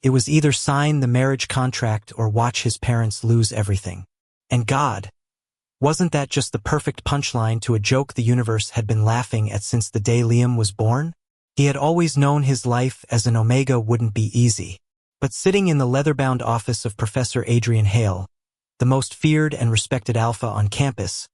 It was either sign the marriage contract or watch his parents lose everything. And God, wasn't that just the perfect punchline to a joke the universe had been laughing at since the day Liam was born? He had always known his life as an Omega wouldn't be easy. But sitting in the leather-bound office of Professor Adrian Hale, the most feared and respected alpha on campus,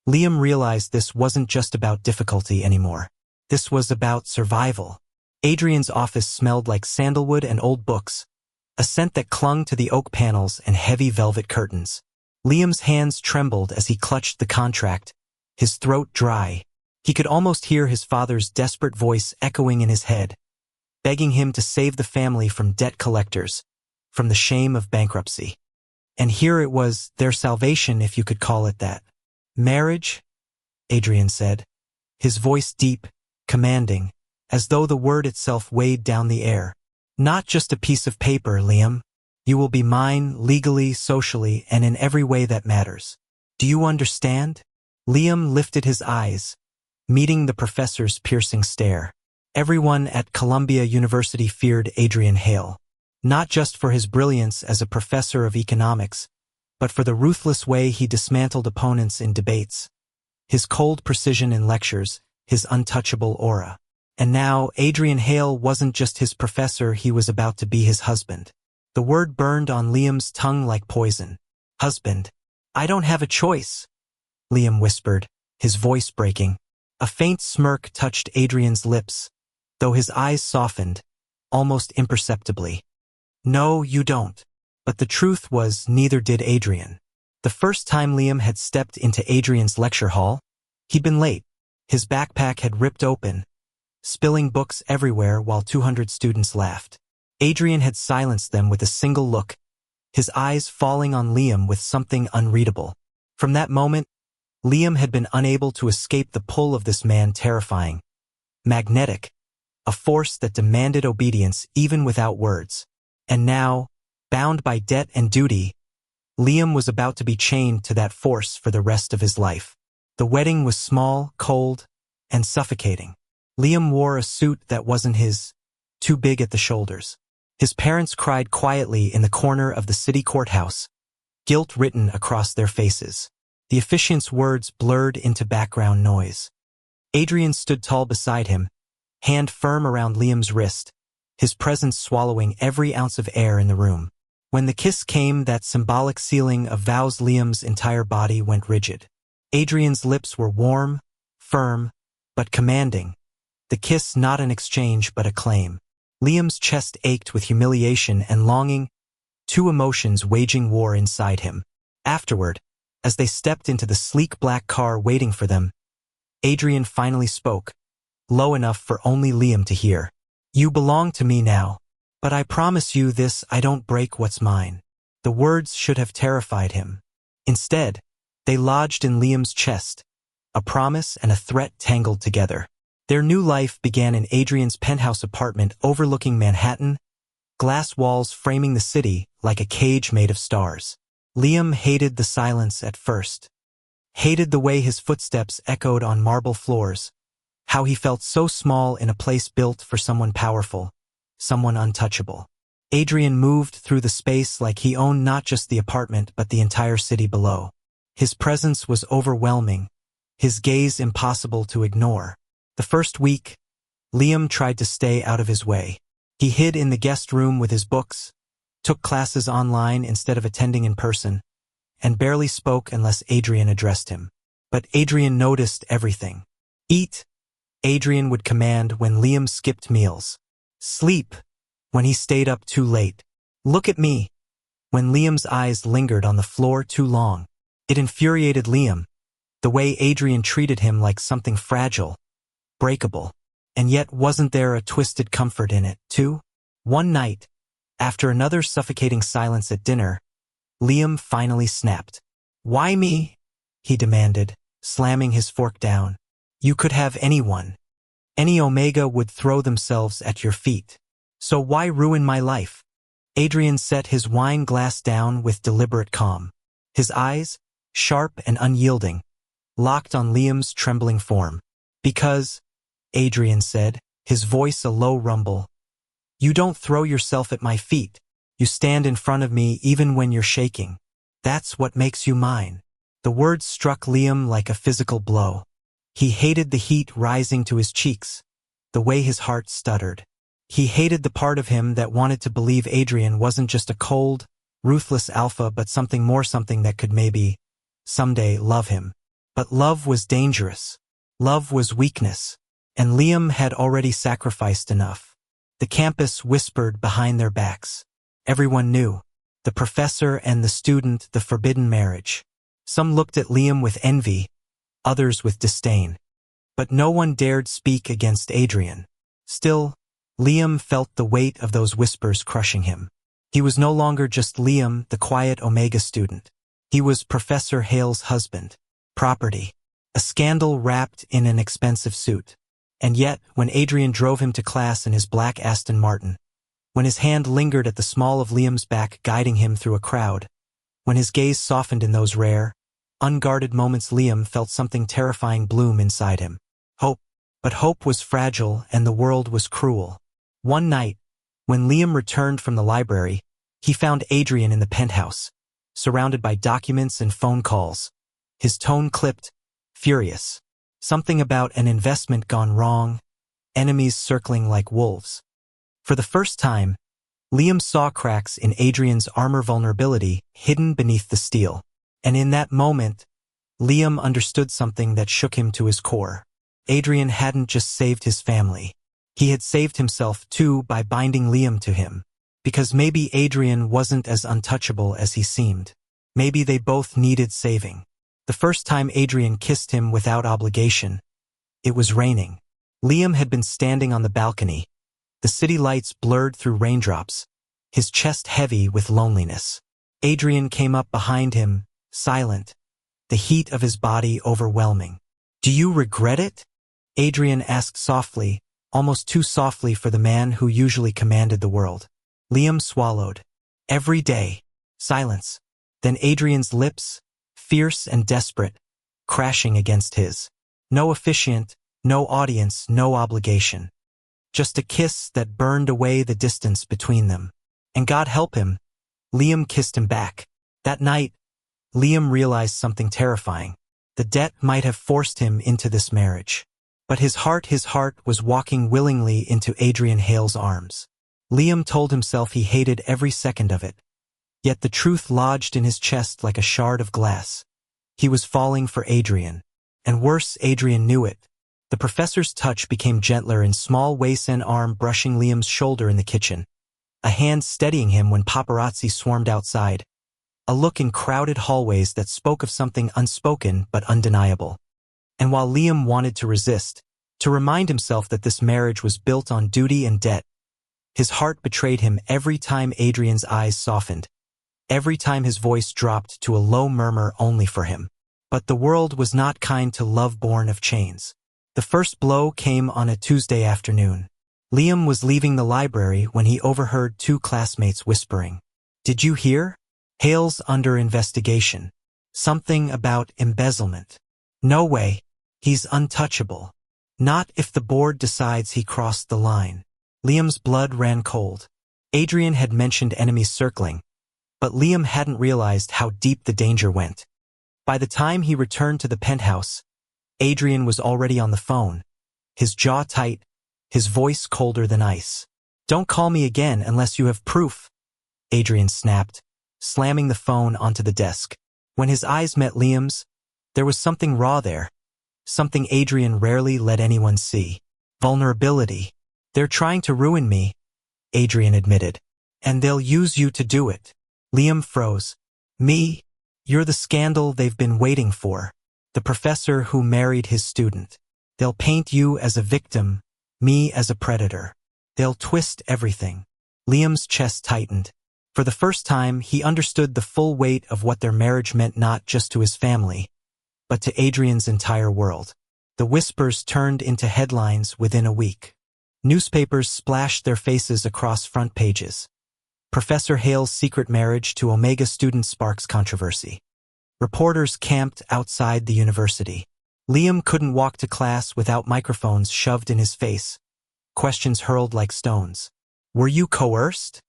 Liam realized this wasn't just about difficulty anymore. This was about survival. Adrian's office smelled like sandalwood and old books, a scent that clung to the oak panels and heavy velvet curtains. Liam's hands trembled as he clutched the contract, his throat dry. He could almost hear his father's desperate voice echoing in his head, begging him to save the family from debt collectors, from the shame of bankruptcy. And here it was, their salvation, if you could call it that. Marriage? Adrian said, his voice deep, commanding, as though the word itself weighed down the air. Not just a piece of paper, Liam. You will be mine, legally, socially, and in every way that matters. Do you understand? Liam lifted his eyes, meeting the professor's piercing stare. Everyone at Columbia University feared Adrian Hale, not just for his brilliance as a professor of economics, but for the ruthless way he dismantled opponents in debates, his cold precision in lectures, his untouchable aura. And now, Adrian Hale wasn't just his professor, he was about to be his husband. The word burned on Liam's tongue like poison. Husband. I don't have a choice, Liam whispered, his voice breaking. A faint smirk touched Adrian's lips, though his eyes softened, almost imperceptibly. No, you don't. But the truth was, neither did Adrian. The first time Liam had stepped into Adrian's lecture hall, he'd been late. His backpack had ripped open, spilling books everywhere while 200 students laughed. Adrian had silenced them with a single look, his eyes falling on Liam with something unreadable. From that moment, Liam had been unable to escape the pull of this man, terrifying, magnetic, a force that demanded obedience even without words. And now, bound by debt and duty, Liam was about to be chained to that force for the rest of his life. The wedding was small, cold, and suffocating. Liam wore a suit that wasn't his, too big at the shoulders. His parents cried quietly in the corner of the city courthouse, guilt written across their faces. The officiant's words blurred into background noise. Adrian stood tall beside him, hand firm around Liam's wrist, his presence swallowing every ounce of air in the room. When the kiss came, that symbolic sealing of vows, Liam's entire body went rigid. Adrian's lips were warm, firm, but commanding. The kiss not an exchange but a claim. Liam's chest ached with humiliation and longing, two emotions waging war inside him. Afterward, as they stepped into the sleek black car waiting for them, Adrian finally spoke, low enough for only Liam to hear. You belong to me now, but I promise you this, I don't break what's mine. The words should have terrified him. Instead, they lodged in Liam's chest, a promise and a threat tangled together. Their new life began in Adrian's penthouse apartment overlooking Manhattan, glass walls framing the city like a cage made of stars. Liam hated the silence at first, hated the way his footsteps echoed on marble floors, how he felt so small in a place built for someone powerful, someone untouchable. Adrian moved through the space like he owned not just the apartment but the entire city below. His presence was overwhelming, his gaze impossible to ignore. The first week, Liam tried to stay out of his way. He hid in the guest room with his books, took classes online instead of attending in person, and barely spoke unless Adrian addressed him. But Adrian noticed everything. Eat, Adrian would command when Liam skipped meals. Sleep, when he stayed up too late. Look at me, when Liam's eyes lingered on the floor too long. It infuriated Liam, the way Adrian treated him like something fragile, breakable. And yet wasn't there a twisted comfort in it, too? One night, after another suffocating silence at dinner, Liam finally snapped. Why me? He demanded, slamming his fork down. You could have anyone. Any Omega would throw themselves at your feet. So why ruin my life? Adrian set his wine glass down with deliberate calm. His eyes, sharp and unyielding, locked on Liam's trembling form. Because, Adrian said, his voice a low rumble, You don't throw yourself at my feet. You stand in front of me even when you're shaking. That's what makes you mine." The words struck Liam like a physical blow. He hated the heat rising to his cheeks, the way his heart stuttered. He hated the part of him that wanted to believe Adrian wasn't just a cold, ruthless alpha but something more, something that could maybe, someday, love him. But love was dangerous. Love was weakness. And Liam had already sacrificed enough. The campus whispered behind their backs. Everyone knew. The professor and the student, the forbidden marriage. Some looked at Liam with envy, others with disdain. But no one dared speak against Adrian. Still, Liam felt the weight of those whispers crushing him. He was no longer just Liam, the quiet Omega student. He was Professor Hale's husband. Property. A scandal wrapped in an expensive suit. And yet, when Adrian drove him to class in his black Aston Martin, when his hand lingered at the small of Liam's back guiding him through a crowd, when his gaze softened in those rare, unguarded moments, Liam felt something terrifying bloom inside him. Hope. But hope was fragile and the world was cruel. One night, when Liam returned from the library, he found Adrian in the penthouse, surrounded by documents and phone calls. His tone clipped, furious. Something about an investment gone wrong, enemies circling like wolves. For the first time, Liam saw cracks in Adrian's armor, vulnerability hidden beneath the steel. And in that moment, Liam understood something that shook him to his core. Adrian hadn't just saved his family. He had saved himself too by binding Liam to him. Because maybe Adrian wasn't as untouchable as he seemed. Maybe they both needed saving. The first time Adrian kissed him without obligation, it was raining. Liam had been standing on the balcony, the city lights blurred through raindrops, his chest heavy with loneliness. Adrian came up behind him, silent, the heat of his body overwhelming. "Do you regret it?" Adrian asked softly, almost too softly for the man who usually commanded the world. Liam swallowed. Every day. Silence. Then Adrian's lips, fierce and desperate, crashing against his. No officiant, no audience, no obligation. Just a kiss that burned away the distance between them. And God help him, Liam kissed him back. That night, Liam realized something terrifying. The debt might have forced him into this marriage. But his heart was walking willingly into Adrian Hale's arms. Liam told himself he hated every second of it. Yet the truth lodged in his chest like a shard of glass. He was falling for Adrian. And worse, Adrian knew it. The professor's touch became gentler in small ways, an arm brushing Liam's shoulder in the kitchen, a hand steadying him when paparazzi swarmed outside, a look in crowded hallways that spoke of something unspoken but undeniable. And while Liam wanted to resist, to remind himself that this marriage was built on duty and debt, his heart betrayed him every time Adrian's eyes softened, every time his voice dropped to a low murmur only for him. But the world was not kind to love born of chains. The first blow came on a Tuesday afternoon. Liam was leaving the library when he overheard two classmates whispering. "Did you hear? Hale's under investigation. Something about embezzlement." "No way. He's untouchable." "Not if the board decides he crossed the line." Liam's blood ran cold. Adrian had mentioned enemies circling, but Liam hadn't realized how deep the danger went. By the time he returned to the penthouse, Adrian was already on the phone, his jaw tight, his voice colder than ice. "Don't call me again unless you have proof," Adrian snapped, slamming the phone onto the desk. When his eyes met Liam's, there was something raw there, something Adrian rarely let anyone see. Vulnerability. "They're trying to ruin me," Adrian admitted. "And they'll use you to do it." Liam froze. "Me? You're the scandal they've been waiting for. The professor who married his student. They'll paint you as a victim, me as a predator. They'll twist everything." Liam's chest tightened. For the first time, he understood the full weight of what their marriage meant, not just to his family, but to Adrian's entire world. The whispers turned into headlines within a week. Newspapers splashed their faces across front pages. Professor Hale's secret marriage to Omega student sparks controversy. Reporters camped outside the university. Liam couldn't walk to class without microphones shoved in his face, questions hurled like stones. Were you coerced?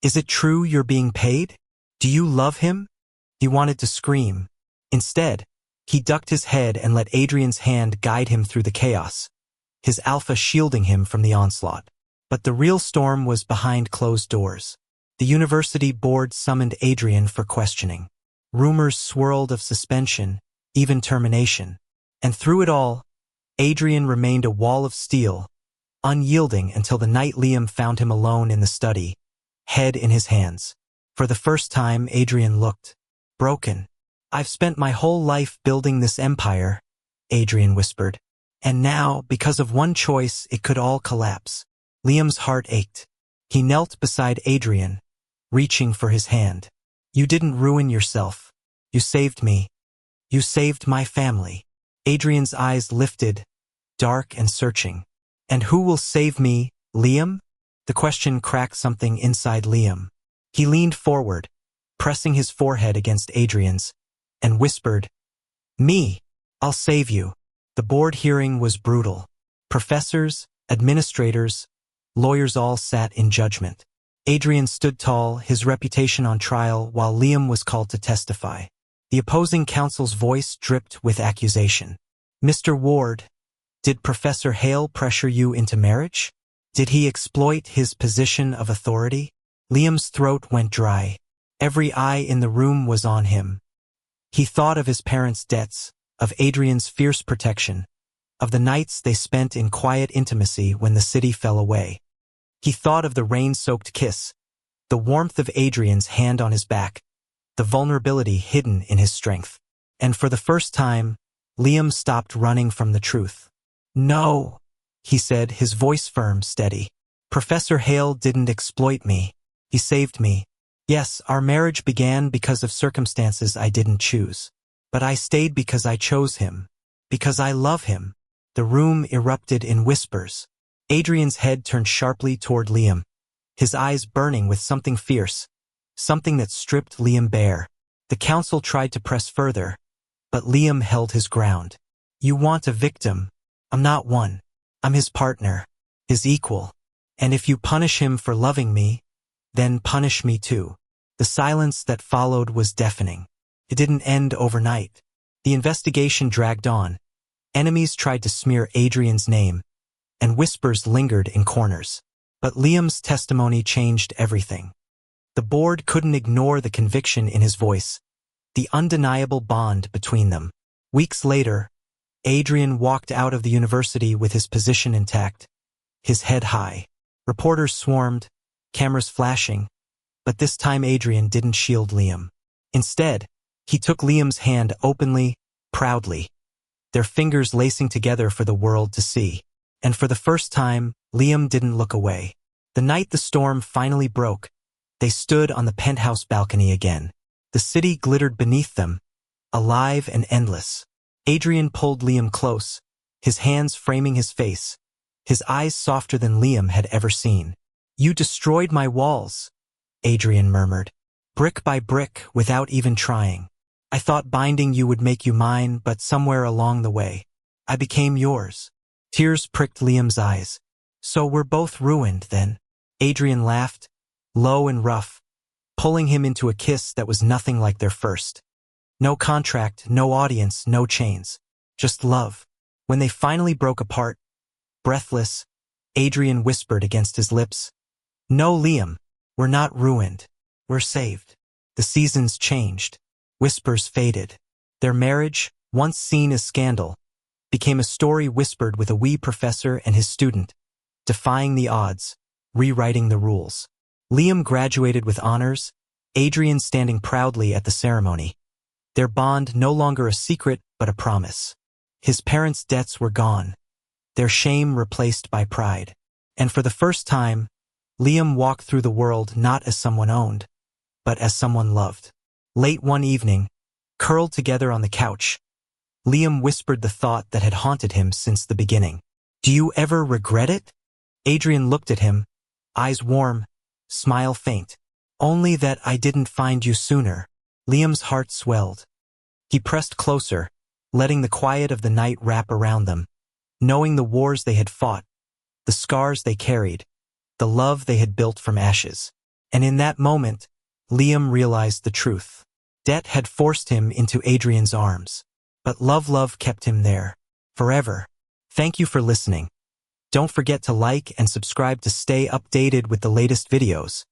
Is it true you're being paid? Do you love him? He wanted to scream. Instead, he ducked his head and let Adrian's hand guide him through the chaos, his alpha shielding him from the onslaught. But the real storm was behind closed doors. The university board summoned Adrian for questioning. Rumors swirled of suspension, even termination. And through it all, Adrian remained a wall of steel, unyielding until the night Liam found him alone in the study, head in his hands. For the first time, Adrian looked broken. "I've spent my whole life building this empire," Adrian whispered. "And now, because of one choice, it could all collapse." Liam's heart ached. He knelt beside Adrian, reaching for his hand. "You didn't ruin yourself. You saved me. You saved my family." Adrian's eyes lifted, dark and searching. "And who will save me, Liam?" The question cracked something inside Liam. He leaned forward, pressing his forehead against Adrian's, and whispered, "Me, I'll save you." The board hearing was brutal. Professors, administrators, lawyers all sat in judgment. Adrian stood tall, his reputation on trial, while Liam was called to testify. The opposing counsel's voice dripped with accusation. "Mr. Ward, did Professor Hale pressure you into marriage? Did he exploit his position of authority?" Liam's throat went dry. Every eye in the room was on him. He thought of his parents' debts, of Adrian's fierce protection, of the nights they spent in quiet intimacy when the city fell away. He thought of the rain-soaked kiss, the warmth of Adrian's hand on his back, the vulnerability hidden in his strength. And for the first time, Liam stopped running from the truth. "No," he said, his voice firm, steady. "Professor Hale didn't exploit me. He saved me. Yes, our marriage began because of circumstances I didn't choose. But I stayed because I chose him. Because I love him." The room erupted in whispers. Adrian's head turned sharply toward Liam, his eyes burning with something fierce, something that stripped Liam bare. The council tried to press further, but Liam held his ground. "You want a victim. I'm not one. I'm his partner, his equal. And if you punish him for loving me, then punish me too." The silence that followed was deafening. It didn't end overnight. The investigation dragged on. Enemies tried to smear Adrian's name, and whispers lingered in corners. But Liam's testimony changed everything. The board couldn't ignore the conviction in his voice, the undeniable bond between them. Weeks later, Adrian walked out of the university with his position intact, his head high. Reporters swarmed, cameras flashing, but this time Adrian didn't shield Liam. Instead, he took Liam's hand openly, proudly, their fingers lacing together for the world to see. And for the first time, Liam didn't look away. The night the storm finally broke, they stood on the penthouse balcony again. The city glittered beneath them, alive and endless. Adrian pulled Liam close, his hands framing his face, his eyes softer than Liam had ever seen. "You destroyed my walls," Adrian murmured, "brick by brick, without even trying. I thought binding you would make you mine, but somewhere along the way, I became yours." Tears pricked Liam's eyes. "So we're both ruined, then?" Adrian laughed, low and rough, pulling him into a kiss that was nothing like their first. No contract, no audience, no chains. Just love. When they finally broke apart, breathless, Adrian whispered against his lips, "No, Liam, we're not ruined. We're saved." The seasons changed. Whispers faded. Their marriage, once seen as scandal, became a story whispered with a wee professor and his student, defying the odds, rewriting the rules. Liam graduated with honors, Adrian standing proudly at the ceremony. Their bond no longer a secret but a promise. His parents' debts were gone, their shame replaced by pride. And for the first time, Liam walked through the world not as someone owned, but as someone loved. Late one evening, curled together on the couch, Liam whispered the thought that had haunted him since the beginning. "Do you ever regret it?" Adrian looked at him, eyes warm, smile faint. "Only that I didn't find you sooner." Liam's heart swelled. He pressed closer, letting the quiet of the night wrap around them, knowing the wars they had fought, the scars they carried, the love they had built from ashes. And in that moment, Liam realized the truth. Debt had forced him into Adrian's arms. But love kept him there. Forever. Thank you for listening. Don't forget to like and subscribe to stay updated with the latest videos.